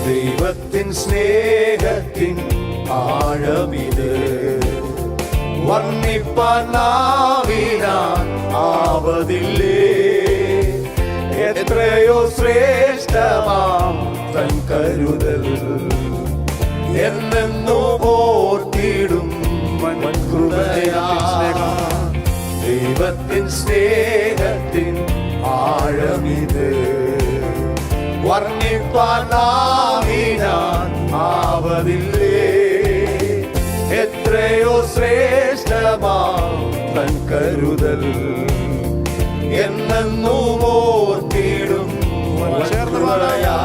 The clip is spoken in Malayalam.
ദൈവത്തിൻ സ്നേഹത്തിൻ ആഴമിത് വർണ്ണിപ്പാൻ നാവിനാൽ ആവതില്ലേ. എത്രയോ ശ്രേഷ്ഠമാം തൻ കരുതൽ എന്നെന്നു ഓർത്തിടും കൃപയാ. ദൈവത്തിൻ സ്നേഹത്തിൻ ആഴമിത് വർണ്ണിപ്പാൻ നാവിനാൽ ആവതില്ലേ. എത്രയോ ശ്രേഷ്ഠമാം തൻ കരുതൽ എന്നെന്നും ഓർത്തിടും കൃപയാ.